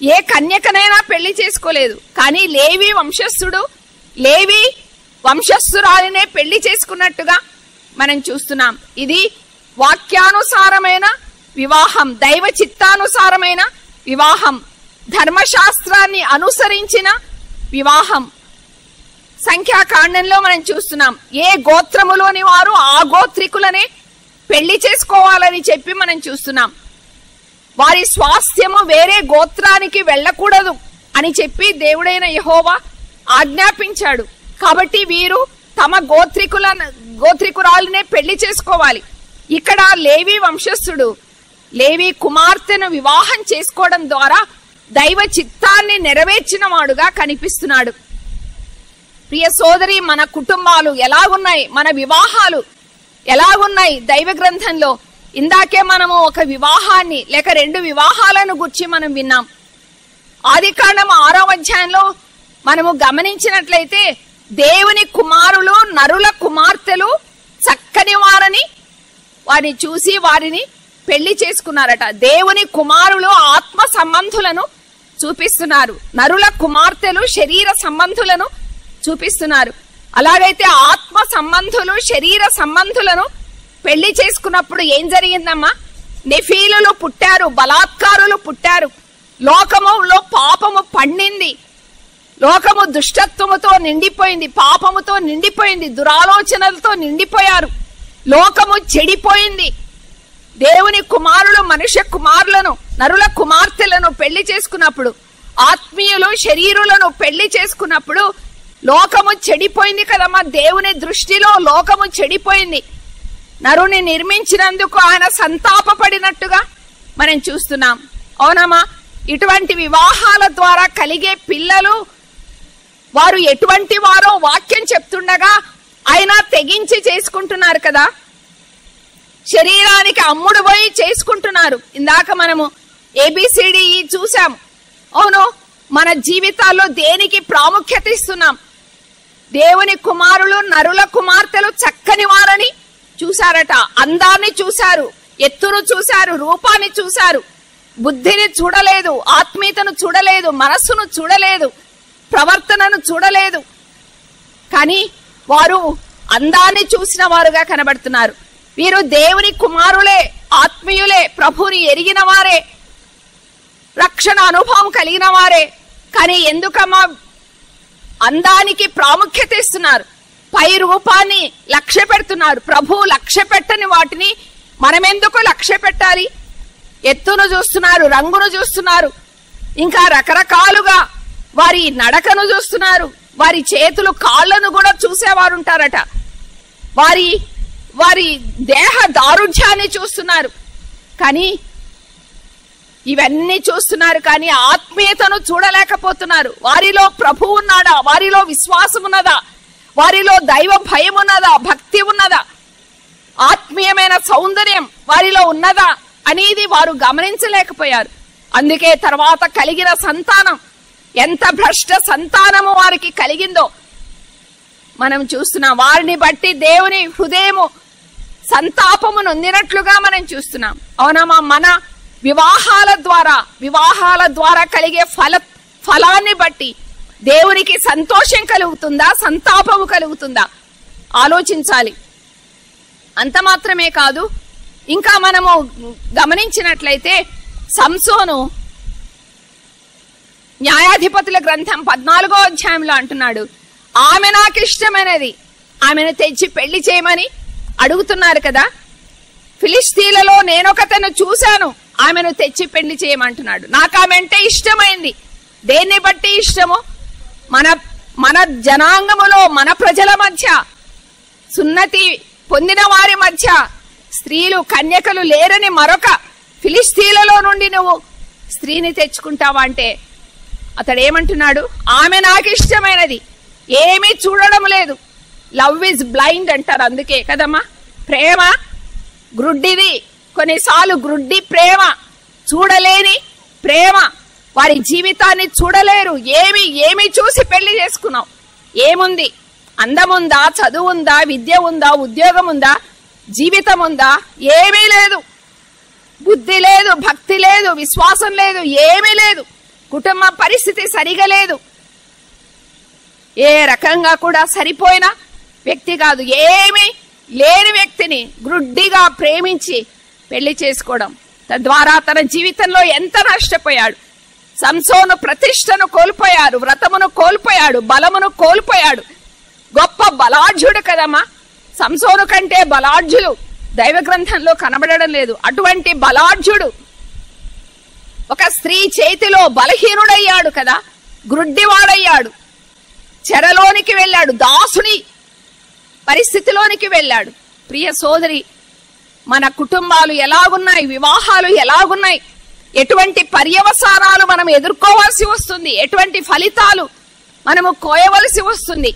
[SPEAKER 2] ఏ కన్యకనైనా పెళ్లి చేసుకోలేదు. కానీ లేవి వంశస్థుడు లేవి వంశస్థురాలినే పెళ్లి చేసుకున్నట్టుగా మనం చూస్తున్నాం. ఇది వాక్యానుసారమైన వివాహం, దైవ చిత్తానుసారమైన వివాహం, ధర్మశాస్త్రాన్ని అనుసరించిన వివాహం. సంఖ్యాకాండంలో మనం చూస్తున్నాం, ఏ గోత్రములోని వారు ఆ గోత్రికులనే పెళ్లి చేసుకోవాలని చెప్పి మనం చూస్తున్నాం. వారి స్వాస్థ్యము వేరే గోత్రానికి వెళ్ళకూడదు అని చెప్పి దేవుడైన యెహోవా ఆజ్ఞాపించాడు. కాబట్టి వీరు తమ గోత్రికురాలనే పెళ్లి చేసుకోవాలి. ఇక్కడ లేవి వంశస్థుడు లేవి కుమార్తెను వివాహం చేసుకోవడం ద్వారా దైవ చిత్తాన్ని నెరవేర్చిన వాడుగా కనిపిస్తున్నాడు. ప్రియ సోదరి, మన కుటుంబాలు ఎలాగున్నాయి, మన వివాహాలు ఎలాగున్నాయి దైవ గ్రంథంలో? ఇందాకే మనము ఒక వివాహాన్ని లేక 2 వివాహాలను గురించి మనం విన్నాం. ఆదికాండం 6వ అధ్యాయంలో మనము గమనించినట్లయితే దేవుని కుమారులు నరుల కుమార్తెలు చక్కని వారిని చూసి వారిని పెళ్లి చేసుకున్నారట. దేవుని కుమారులు ఆత్మ సంబంధులను చూపిస్తున్నారు, నరుల కుమార్తెలు శరీర సంబంధులను చూపిస్తున్నారు. అలాగైతే ఆత్మ సంబంధులు శరీర సంబంధులను పెళ్లి చేసుకున్నప్పుడు ఏం జరిగిందమ్మా? నెఫీలులు పుట్టారు, బలాత్కారులు పుట్టారు. లోకములో పాపము పండింది, లోకము దుష్టత్వముతో నిండిపోయింది, పాపముతో నిండిపోయింది, దురాలోచనలతో నిండిపోయారు. లోకము చెడిపోయింది. దేవుని కుమారులు మనుష్య కుమారులను నరుల కుమార్తెలను పెళ్లి చేసుకున్నప్పుడు, ఆత్మీయులు శరీరులను పెళ్లి చేసుకున్నప్పుడు లోకము చెడిపోయింది కదమ్మా. దేవుని దృష్టిలో లోకము చెడిపోయింది. నరుని నిర్మించినందుకు ఆయన సంతాపపడినట్టుగా మనం చూస్తున్నాం. అవునమ్మా, ఇటువంటి వివాహాల ద్వారా కలిగే పిల్లలు వారు ఎటువంటి వారో వాక్యం చెప్తుండగా అయినా తెగించి చేసుకుంటున్నారు కదా. శరీరానికి అమ్ముడు పోయి చేసుకుంటున్నారు. ఇందాక మనము ABCD చూసాము. అవును, మన జీవితాల్లో దేనికి ప్రాముఖ్యత ఇస్తున్నాం? దేవుని కుమారులు నరుల కుమార్తెలు చక్కని వారని చూశారట. అందాన్ని చూశారు, ఎత్తును చూశారు, రూపాన్ని చూశారు, బుద్ధిని చూడలేదు, ఆత్మీయతను చూడలేదు, మనస్సును చూడలేదు, ప్రవర్తనను చూడలేదు. కానీ వారు అందాన్ని చూసిన వారుగా కనబడుతున్నారు. వీరు దేవుని కుమారులే, ఆత్మీయులే, ప్రభుని ఎరిగిన వారే, రక్షణ అనుభవం కలిగిన వారే. కానీ ఎందుకమ్మా అందానికి ప్రాముఖ్యత ఇస్తున్నారు? పై రూపాన్ని లక్ష్య పెడుతున్నారు. ప్రభు లక్ష్య పెట్టని వాటిని మనమెందుకు లక్ష్య పెట్టాలి? ఎత్తును చూస్తున్నారు, రంగును చూస్తున్నారు, ఇంకా రకరకాలుగా వారి నడకను చూస్తున్నారు, వారి చేతులు కాళ్లను కూడా చూసేవారు ఉంటారట. వారి వారి దేహ దారుఢ్యాన్ని చూస్తున్నారు. కానీ ఇవన్నీ చూస్తున్నారు, కానీ ఆత్మీయతను చూడలేకపోతున్నారు. వారిలో ప్రభు ఉన్నాడా? వారిలో విశ్వాసం ఉన్నదా? వారిలో దైవ భయం ఉన్నదా? భక్తి ఉన్నదా? ఆత్మీయమైన సౌందర్యం వారిలో ఉన్నదా అనేది వారు గమనించలేకపోయారు. అందుకే తర్వాత కలిగిన సంతానం ఎంత భ్రష్ట సంతానము వారికి కలిగిందో మనం చూస్తున్నాం. వారిని బట్టి దేవుని హృదయము సంతాపము నొందినట్లుగా మనం చూస్తున్నాం. అవునమ్మా, మన వివాహాల ద్వారా కలిగే ఫలాన్ని బట్టి దేవునికి సంతోషం కలుగుతుందా, సంతాపము కలుగుతుందా ఆలోచించాలి. అంత మాత్రమే కాదు, ఇంకా మనము గమనించినట్లయితే సంసోను న్యాయాధిపతుల గ్రంథం 14వ అధ్యాయంలో అంటున్నాడు, ఆమె నాకు ఇష్టమైనది, ఆమెను తెచ్చి పెళ్లి చేయమని అడుగుతున్నారు కదా. ఫిలిస్తీన్లలో నేనొకతను చూశాను, ఆమెను తెచ్చి పెళ్లి చేయమంటున్నాడు. నాకు ఆమె అంటే ఇష్టమైంది. దేన్ని బట్టి ఇష్టము? మన జనాంగములో, మన ప్రజల మధ్య, సున్నతి పొందిన వారి మధ్య స్త్రీలు కన్యకలు లేరని మరొక ఫిలిస్తీన్లలో నుండి నువ్వు స్త్రీని తెచ్చుకుంటావా అంటే అతడు ఏమంటున్నాడు? ఆమె నాకు ఇష్టమైనది, ఏమీ చూడడం లేదు. లవ్ ఇస్ బ్లైండ్ అంటారు, అందుకే కదమ్మా. ప్రేమ గ్రుడ్డిది, కొన్నిసార్లు గ్రుడ్డి ప్రేమ, చూడలేని ప్రేమ. వారి జీవితాన్ని చూడలేరు. ఏమి చూసి పెళ్లి చేసుకున్నావు? ఏముంది? అందముందా, చదువు ఉందా, విద్య ఉందా, ఉద్యోగం ఉందా, జీవితం ఉందా? ఏమీ లేదు. బుద్ధి లేదు, భక్తి లేదు, విశ్వాసం లేదు, ఏమీ లేదు. కుటుంబ పరిస్థితి సరిగా లేదు. ఏ రకంగా కూడా సరిపోయిన వ్యక్తి కాదు. ఏమీ లేని వ్యక్తిని గ్రుడ్డిగా ప్రేమించి పెళ్లి చేసుకోవడం, తద్వారా తన జీవితంలో ఎంత నష్టపోయాడు. సంసోను ప్రతిష్టను కోల్పోయాడు, వ్రతమును కోల్పోయాడు, బలమును కోల్పోయాడు. గొప్ప బలాఢ్యుడు కదమ్మా. సంసోను కంటే బలాఢ్యులు దైవ గ్రంథంలో కనబడడం లేదు. అటువంటి బలాఢ్యుడు ఒక స్త్రీ చేతిలో బలహీనుడయ్యాడు కదా, గ్రుడ్డివాడయ్యాడు, చెరలోనికి వెళ్ళాడు, దాసుని పరిస్థితిలోనికి వెళ్ళాడు. ప్రియ సోదరి, మన కుటుంబాలు ఎలాగున్నాయి, వివాహాలు ఎలాగున్నాయి, ఎటువంటి పర్యవసానాలు మనం ఎదుర్కోవాల్సి వస్తుంది, ఎటువంటి ఫలితాలు మనము కోయవలసి వస్తుంది.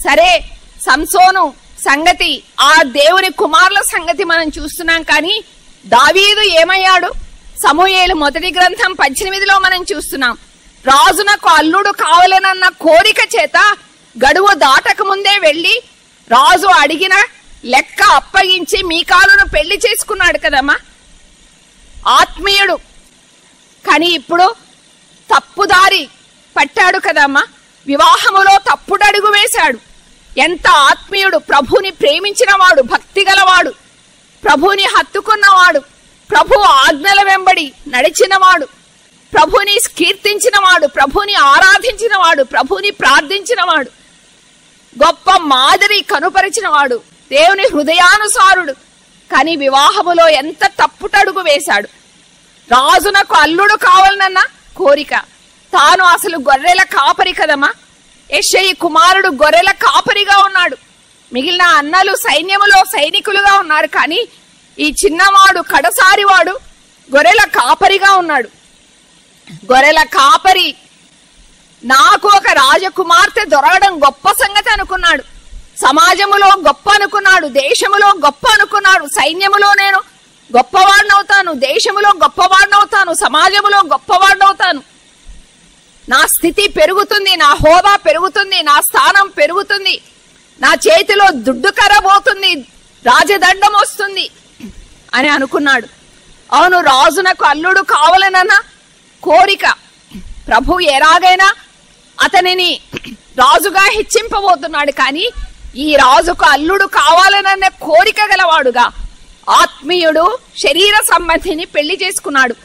[SPEAKER 2] సరే, సంసోను సంగతి, ఆ దేవుని కుమారుల సంగతి మనం చూస్తున్నాం. కానీ దావీదు ఏమయ్యాడు? సమూయేలు మొదటి గ్రంథం 18లో మనం చూస్తున్నాం. రాజునకు అల్లుడు కావాలనన్న కోరిక చేత గడువు దాటక ముందే వెళ్లి రాజు అడిగిన లెక్క అప్పగించి మీకాలును పెళ్లి చేసుకున్నాడు కదమ్మా. ఆత్మీయుడు. కానీ ఇప్పుడు తప్పుదారి పట్టాడు కదమ్మా. వివాహములో తప్పుడడుగు వేశాడు. ఎంత ఆత్మీయుడు! ప్రభుని ప్రేమించినవాడు, భక్తి గలవాడు, ప్రభుని హత్తుకున్నవాడు, ప్రభు ఆజ్ఞల వెంబడి నడిచినవాడు, ప్రభుని కీర్తించినవాడు, ప్రభుని ఆరాధించినవాడు, ప్రభుని ప్రార్థించినవాడు, గొప్ప మాదిరి కనుపరిచినవాడు, దేవుని హృదయానుసారుడు. కానీ వివాహములో ఎంత తప్పుటడుగు వేశాడు. రాజునకు అల్లుడు కావాలనన్న కోరిక. తాను అసలు గొర్రెల కాపరి కదమ్మా. యెషయి కుమారుడు గొర్రెల కాపరిగా ఉన్నాడు. మిగిలిన అన్నలు సైన్యములో సైనికులుగా ఉన్నారు. కానీ ఈ చిన్నవాడు, కడసారివాడు గొర్రెల కాపరిగా ఉన్నాడు. గొర్రెల కాపరి నాకు ఒక రాజకుమార్తె దొరకడం గొప్ప సంగతి అనుకున్నాడు. సమాజములో గొప్ప అనుకున్నాడు, దేశములో గొప్ప అనుకున్నాడు. సైన్యములో నేను గొప్పవాడినవుతాను, దేశములో గొప్పవాడినవుతాను, సమాజములో గొప్పవాడినవుతాను. నా స్థితి పెరుగుతుంది, నా హోదా పెరుగుతుంది, నా స్థానం పెరుగుతుంది, నా చేతిలో దుడ్డు కరబోతుంది, రాజదండం వస్తుంది అని అనుకున్నాడు. అవును, రాజునకు అల్లుడు కావాలనన్న కోరిక. ప్రభు ఎలాగైనా అతనిని రాజుగా హెచ్చింపబోతున్నాడు. కానీ ఈ రాజుకు అల్లుడు కావాలనన్న కోరిక గలవాడుగా ఆత్మీయుడు శరీర సంబంధిని పెళ్లి చేసుకున్నాడు.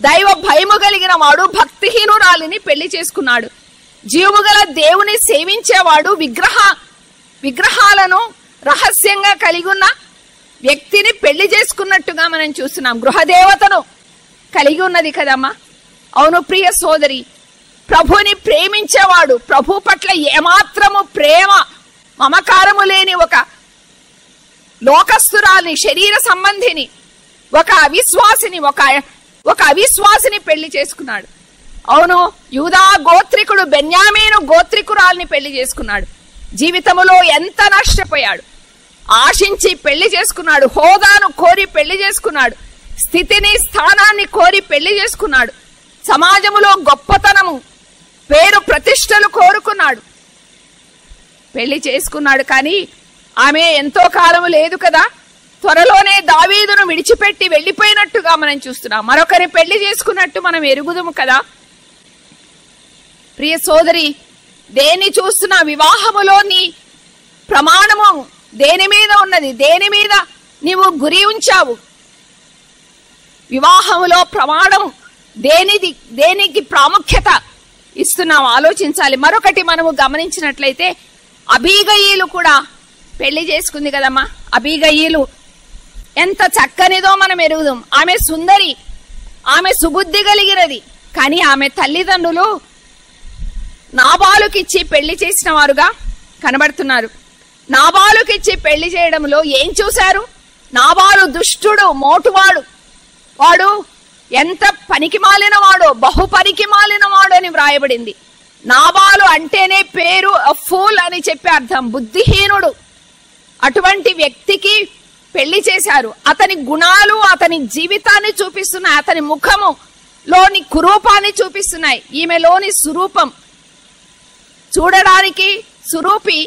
[SPEAKER 2] దైవ భయము కలిగిన వాడు భక్తిహీనురాలిని పెళ్లి చేసుకున్నాడు. జీవము గల దేవుని సేవించేవాడు విగ్రహాలను రహస్యంగా కలిగి ఉన్న వ్యక్తిని పెళ్లి చేసుకున్నట్టుగా మనం చూస్తున్నాం. గృహదేవతను కలిగి ఉన్నది కదమ్మా. అవును ప్రియ సోదరి, ప్రభుని ప్రేమించేవాడు, ప్రభు పట్ల ఏమాత్రము ప్రేమ మమకారము లేని ఒక లోకస్తురాల్ని, శరీర సంబంధిని, ఒక అవిశ్వాసిని పెళ్లి చేసుకున్నాడు. అవును, యూదా గోత్రికుడు బెన్యామీను గోత్రికురాల్ని పెళ్లి చేసుకున్నాడు. జీవితములో ఎంత నష్టపోయాడు. ఆశించి పెళ్లి చేసుకున్నాడు, హోదాను కోరి పెళ్లి చేసుకున్నాడు, స్థితిని స్థానాన్ని కోరి పెళ్లి చేసుకున్నాడు, సమాజములో గొప్పతనము పేరు ప్రతిష్టలు కోరుకున్నాడు, పెళ్లి చేసుకున్నాడు. కానీ ఆమె ఎంతో కాలము లేదు కదా, త్వరలోనే దావీదును విడిచిపెట్టి వెళ్లిపోయినట్టుగా మనం చూస్తున్నాం. మరొకరి పెళ్లి చేసుకున్నట్టు మనం ఎరుగుదుము కదా. ప్రియ సోదరి, దేన్ని చూస్తున్నా వివాహములో నీ ప్రమాణము దేని మీద ఉన్నది, దేని మీద నీవు గురి ఉంచావు? వివాహములో ప్రమాణం దేనికి ప్రాముఖ్యత ఇస్తున్నావు ఆలోచించాలి. మరొకటి మనము గమనించినట్లయితే అబీగయీలు కూడా పెళ్లి చేసుకుంది కదమ్మా. అబీగయీలు ఎంత చక్కనిదో మనం ఎరుగుదాం. ఆమె సుందరి, ఆమె సుబుద్ధి కలిగినది. కానీ ఆమె తల్లిదండ్రులు నాబాలుకిచ్చి పెళ్లి చేసిన వారుగా కనబడుతున్నారు. నాబాలుకిచ్చి పెళ్లి చేయడంలో ఏం చూశారు? నాబాలు దుష్టుడు, మోటువాడు, వాడు ఎంత పనికి మాలిన వాడో, బహు పనికి మాలిన వాడు అని వ్రాయబడింది. నాబాలు అంటేనే పేరు ఫూల్ అని చెప్పే అర్థం, బుద్ధిహీనుడు. అటువంటి వ్యక్తికి పెళ్లి చేశారు. అతని గుణాలు అతని జీవితాన్ని చూపిస్తున్నాయి, అతని ముఖములోని కురూపాన్ని చూపిస్తున్నాయి. ఈమెలోని సురూపం చూడడానికి సురూపి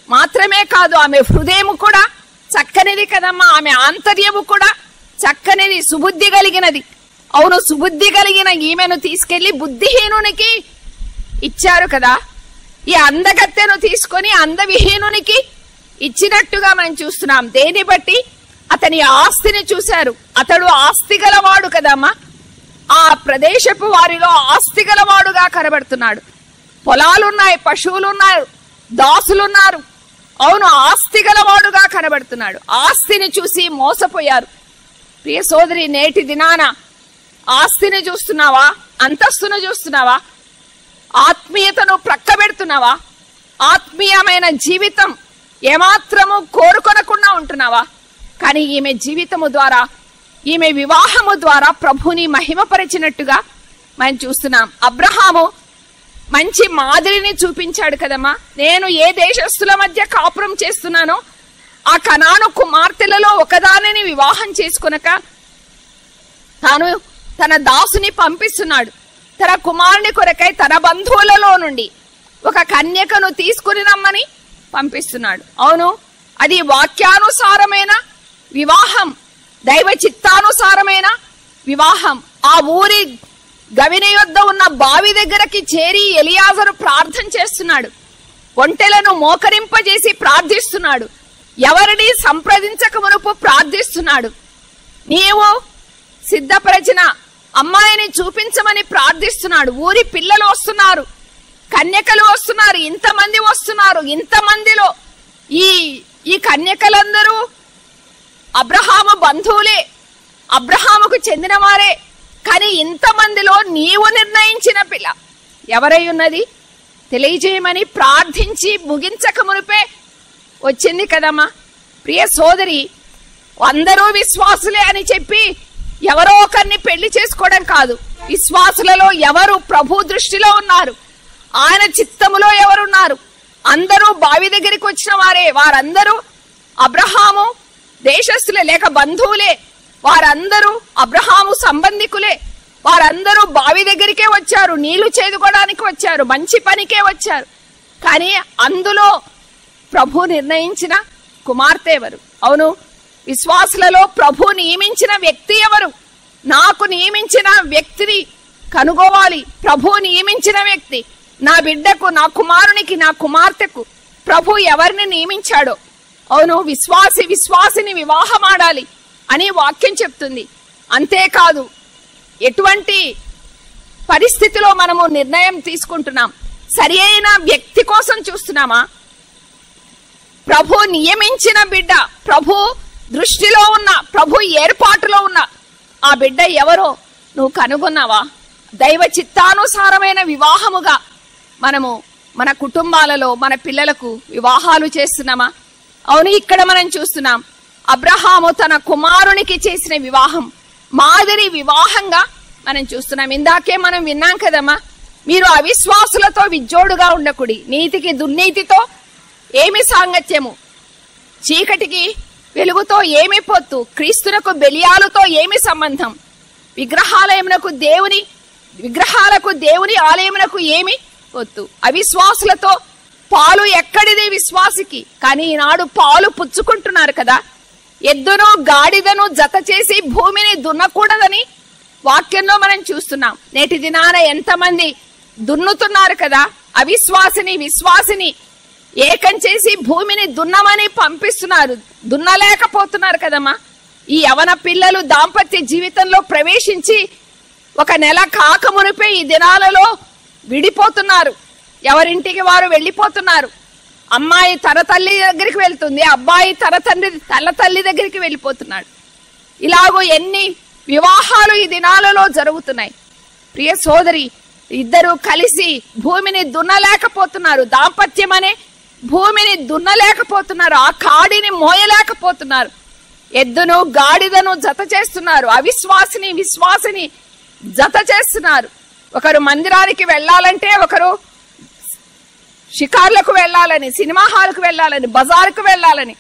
[SPEAKER 2] మాత్రమే కాదు, ఆమె హృదయము కూడా చక్కనిది కదమ్మా. ఆమె ఆంతర్యము కూడా చక్కనిది, సుబుద్ధి కలిగినది. అవును, సుబుద్ధి కలిగిన ఈమెను తీసుకెళ్లి బుద్ధిహీనునికి ఇచ్చారు కదా. ఈ అందగత్తెను తీసుకొని అందవిహీనునికి ఇచ్చినట్టుగా మనం చూస్తున్నాం. దేని బట్టి? అతని ఆస్తిని చూశారు. అతడు ఆస్తి గలవాడు కదమ్మా. ఆ ప్రదేశపు వారిలో ఆస్తి గలవాడుగా కనబడుతున్నాడు. పొలాలున్నాయి, పశువులున్నారు, దాసులున్నారు. అవును, ఆస్తి గలవాడుగా కనబడుతున్నాడు. ఆస్తిని చూసి మోసపోయారు. ప్రియ సోదరి, నేటి దినాన ఆస్తిని చూస్తున్నావా? అంతస్తును చూస్తున్నావా? ఆత్మీయతను ప్రక్కబెడుతున్నావా? ఆత్మీయమైన జీవితం ఏమాత్రము కోరుకొనకుండా ఉంటున్నావా? కానీ ఈమె జీవితము ద్వారా, ఈమె వివాహము ద్వారా ప్రభుని మహిమపరిచినట్టుగా మనం చూస్తున్నాం. అబ్రహాము మంచి మాదిరిని చూపించాడు కదమ్మా. నేను ఏ దేశస్తుల మధ్య కాపురం చేస్తున్నానో ఆ కనాను కుమార్తెలలో ఒకదానిని వివాహం చేసుకొనక తాను తన దాసుని పంపిస్తున్నాడు. తన కుమారుని కొరకై తన బంధువులలో నుండి ఒక కన్యకను తీసుకుని రమ్మని పంపిస్తున్నాడు. అవును, అది వాక్యానుసారమైన వివాహం, దైవ చిత్తానుసారమైన వివాహం. ఆ ఊరి గవిని యొద్ద ఉన్న బావి దగ్గరకి చేరి ఎలియాజరు ప్రార్థన చేస్తున్నాడు. ఒంటెలను మోకరింపజేసి ప్రార్థిస్తున్నాడు. ఎవరిని సంప్రదించక మునుపు ప్రార్థిస్తున్నాడు. నీవు సిద్ధపరిచిన అమ్మాయిని చూపించమని ప్రార్థిస్తున్నాడు. ఊరి పిల్లలు వస్తున్నారు, కన్యకలు వస్తున్నారు, ఇంతమంది వస్తున్నారు. ఇంతమందిలో ఈ కన్యకలందరూ అబ్రహాము బంధువులే, అబ్రహాముకు చెందిన వారే. కానీ ఇంతమందిలో నీవు నిర్ణయించిన పిల్ల ఎవరై ఉన్నది తెలియజేయమని ప్రార్థించి ముగించక మునిపే వచ్చింది కదమ్మా. ప్రియ సోదరి, అందరూ విశ్వాసులే అని చెప్పి ఎవరో ఒకరిని పెళ్లి చేసుకోవడం కాదు. విశ్వాసులలో ఎవరు ప్రభు దృష్టిలో ఉన్నారు, ఆయన చిత్తములో ఎవరున్నారు? అందరూ బావి దగ్గరికి వచ్చిన వారే. వారందరూ అబ్రహాము దేశస్థులే లేక బంధువులే. వారందరూ అబ్రహాము సంబంధికులే. వారందరూ బావి దగ్గరికే వచ్చారు, నీళ్లు చేదుకోవడానికి వచ్చారు, మంచి పనికే వచ్చారు. కానీ అందులో ప్రభు నిర్ణయించిన కుమార్తె ఎవరు? అవును, విశ్వాసులలో ప్రభు నియమించిన వ్యక్తి ఎవరు? నాకు నియమించిన వ్యక్తిని కనుగోవాలి. ప్రభు నియమించిన వ్యక్తి నా బిడ్డకు, నా కుమారునికి, నా కుమార్తెకు ప్రభు ఎవరిని నియమించాడో. అవును, విశ్వాసిని వివాహమాడాలి అని వాక్యం చెప్తుంది. అంతేకాదు, ఎటువంటి పరిస్థితిలో మనము నిర్ణయం తీసుకుంటున్నాం? సరి అయిన వ్యక్తి కోసం చూస్తున్నామా? ప్రభు నియమించిన బిడ్డ, ప్రభు దృష్టిలో ఉన్న, ప్రభు ఏర్పాటులో ఉన్న ఆ బిడ్డ ఎవరో నువ్వు కనుగొన్నావా? దైవ చిత్తానుసారమైన వివాహముగా మనము మన కుటుంబాలలో మన పిల్లలకు వివాహాలు చేస్తున్నామా? అవును, ఇక్కడ మనం చూస్తున్నాం అబ్రహాము తన కుమారునికి చేసిన వివాహం మాదిరి వివాహంగా మనం చూస్తున్నాం. ఇందాకే మనం విన్నాం కదమ్మా, మీరు అవిశ్వాసులతో విజ్జోడుగా ఉండకుడి, నీతికి దుర్నీతితో ఏమి సాంగత్యము, చీకటికి వెలుగుతో ఏమి పొత్తు, క్రీస్తునకు బెలియాలతో ఏమి సంబంధం, విగ్రహాలకు దేవుని ఆలయమునకు ఏమి పొత్తు. అవిశ్వాసులతో పాలు ఎక్కడిది విశ్వాసికి? కానీ ఈనాడు పాలు పుచ్చుకుంటున్నారు కదా. ఎద్దును గాడిదను జత చేసి భూమిని దున్నకూడదని వాక్యంలో మనం చూస్తున్నాం. నేటి దినాన ఎంతమంది దున్నుతున్నారు కదా. విశ్వాసిని ఏకం చేసి భూమిని దున్నమని పంపిస్తున్నారు, దున్నలేకపోతున్నారు కదమ్మా. ఈ యవన పిల్లలు దాంపత్య జీవితంలో ప్రవేశించి 1 నెల కాకమునిపే ఈ దినాలలో విడిపోతున్నారు, ఎవరింటికి వారు వెళ్ళిపోతున్నారు. అమ్మాయి తన తల్లి దగ్గరికి వెళ్తుంది, అబ్బాయి తన తల్లి దగ్గరికి వెళ్ళిపోతున్నాడు. ఇలాగో ఎన్ని వివాహాలు ఈ దినాలలో జరుగుతున్నాయి. ప్రియ సోదరి, ఇద్దరు కలిసి భూమిని దున్నలేకపోతున్నారు, దాంపత్యం అనే భూమిని దున్నలేకపోతున్నారు, ఆ కాడిని మోయలేకపోతున్నారు. ఎద్దును గాడిదను జత చేస్తున్నారు, విశ్వాసిని జత చేస్తున్నారు. ఒకరు మందిరానికి వెళ్ళాలంటే ఒకరు షికార్లకు వెళ్ళాలని, సినిమా హాల్కు వెళ్ళాలని, బజార్కు వెళ్ళాలని,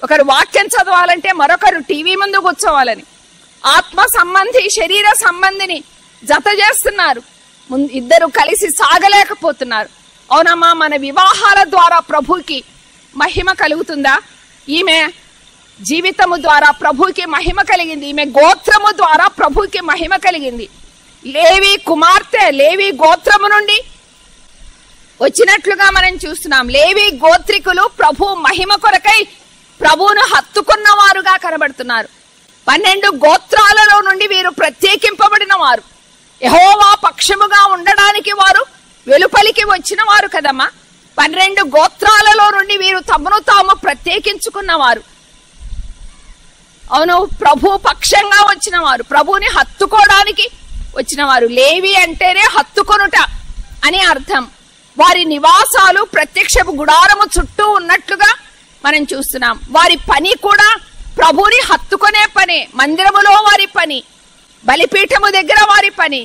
[SPEAKER 2] ఒకరు వాక్యం చదవాలంటే మరొకరు టీవీ ముందు కూర్చోవాలని, ఆత్మ సంబంధి శరీర సంబంధిని జత చేస్తున్నారు. ఇద్దరు కలిసి సాగలేకపోతున్నారు. అవునమ్మా, మన వివాహాల ద్వారా ప్రభుకి మహిమ కలుగుతుందా? ఈమె జీవితము ద్వారా ప్రభుకి మహిమ కలిగింది, ఈమె గోత్రము ద్వారా ప్రభుకి మహిమ కలిగింది. లేవి కుమార్తె లేవి గోత్రము నుండి వచ్చినట్లుగా మనం చూస్తున్నాం. లేవి గోత్రికులు ప్రభు మహిమ కొరకై ప్రభువును హత్తుకున్న వారుగా కనబడుతున్నారు. 12 గోత్రాలలో నుండి వీరు ప్రత్యేకింపబడిన వారు, యెహోవా పక్షముగా ఉండడానికి వారు వెలుపలికి వచ్చిన వారు కదమ్మా. 12 గోత్రాలలో నుండి వీరు తమను తాము ప్రత్యేకించుకున్నవారు. అవును, ప్రభు పక్షంగా వచ్చిన వారు, ప్రభుని హత్తుకోవడానికి వచ్చిన వారు. లేవి అంటేనే హత్తుకొనుట అని అర్థం. వారి నివాసాలు ప్రత్యక్షపు గుడారము చుట్టూ ఉన్నట్లుగా మనం చూస్తున్నాం. వారి పని కూడా ప్రభుని హత్తుకునే పని. మందిరములో వారి పని, బలిపీఠము దగ్గర వారి పని,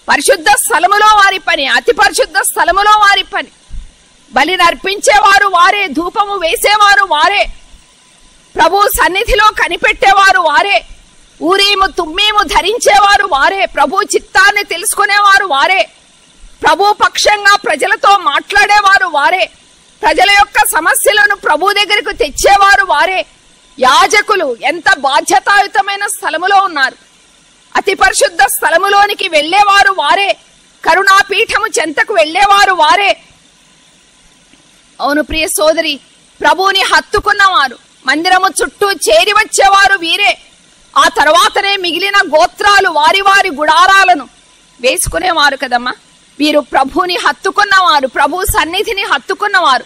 [SPEAKER 2] పరిశుద్ధ స్థలములో వారి పని, అతి పరిశుద్ధ స్థలములో వారి పని. బలి నర్పించేవారు వారే, ధూపము వేసేవారు వారే, ప్రభు సన్నిధిలో కనిపెట్టేవారు వారే, ఊరీము తుమ్మీము ధరించేవారు వారే, ప్రభు చిత్తాన్ని తెలుసుకునేవారు వారే, ప్రభు పక్షంగా ప్రజలతో మాట్లాడేవారు వారే, ప్రజల యొక్క సమస్యలను ప్రభు దగ్గరకు తెచ్చేవారు వారే. యాజకులు ఎంత బాధ్యతాయుతమైన స్థలములో ఉన్నారు. అతి పరిశుద్ధ స్థలములోనికి వెళ్లేవారు వారే, కరుణాపీఠము చెంతకు వెళ్లేవారు వారే. అవును ప్రియ సోదరి, ప్రభువుని హత్తుకున్నవారు, మందిరము చుట్టూ చేరి వచ్చేవారు వీరే. ఆ తర్వాతనే మిగిలిన గోత్రాలు వారి వారి గుడారాలను వేసుకునేవారు కదమ్మా. వీరు ప్రభుని హత్తుకున్నవారు, ప్రభు సన్నిధిని హత్తుకున్నవారు,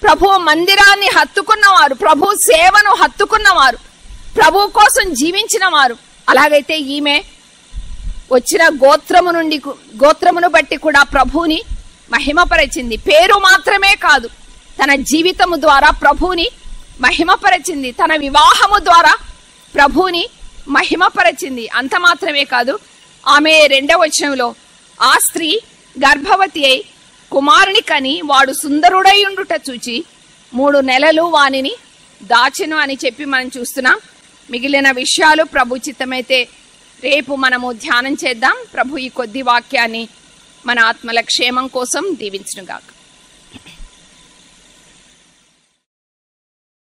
[SPEAKER 2] ప్రభు మందిరాన్ని హత్తుకున్నవారు, ప్రభు సేవను హత్తుకున్నవారు, ప్రభు కోసం జీవించిన వారు. అలాగైతే ఈమె వచ్చిన గోత్రమును బట్టి కూడా ప్రభుని మహిమపరిచింది. పేరు మాత్రమే కాదు, తన జీవితము ద్వారా ప్రభుని మహిమపరిచింది, తన వివాహము ద్వారా ప్రభుని మహిమపరిచింది. అంత మాత్రమే కాదు, ఆమె 2వ వచనంలో ఆ స్త్రీ గర్భవతి అయి కుమారుని కని వాడు సుందరుడై ఉండుట చూచి 3 నెలలు వానిని దాచెను అని చెప్పి మనం చూస్తున్నాం. మిగిలిన విషయాలు ప్రభు చిత్తమైతే రేపు మనము ధ్యానం చేద్దాం. ప్రభు ఈ కొద్ది వాక్యాన్ని మన ఆత్మల క్షేమం కోసం దీవించునుగాక.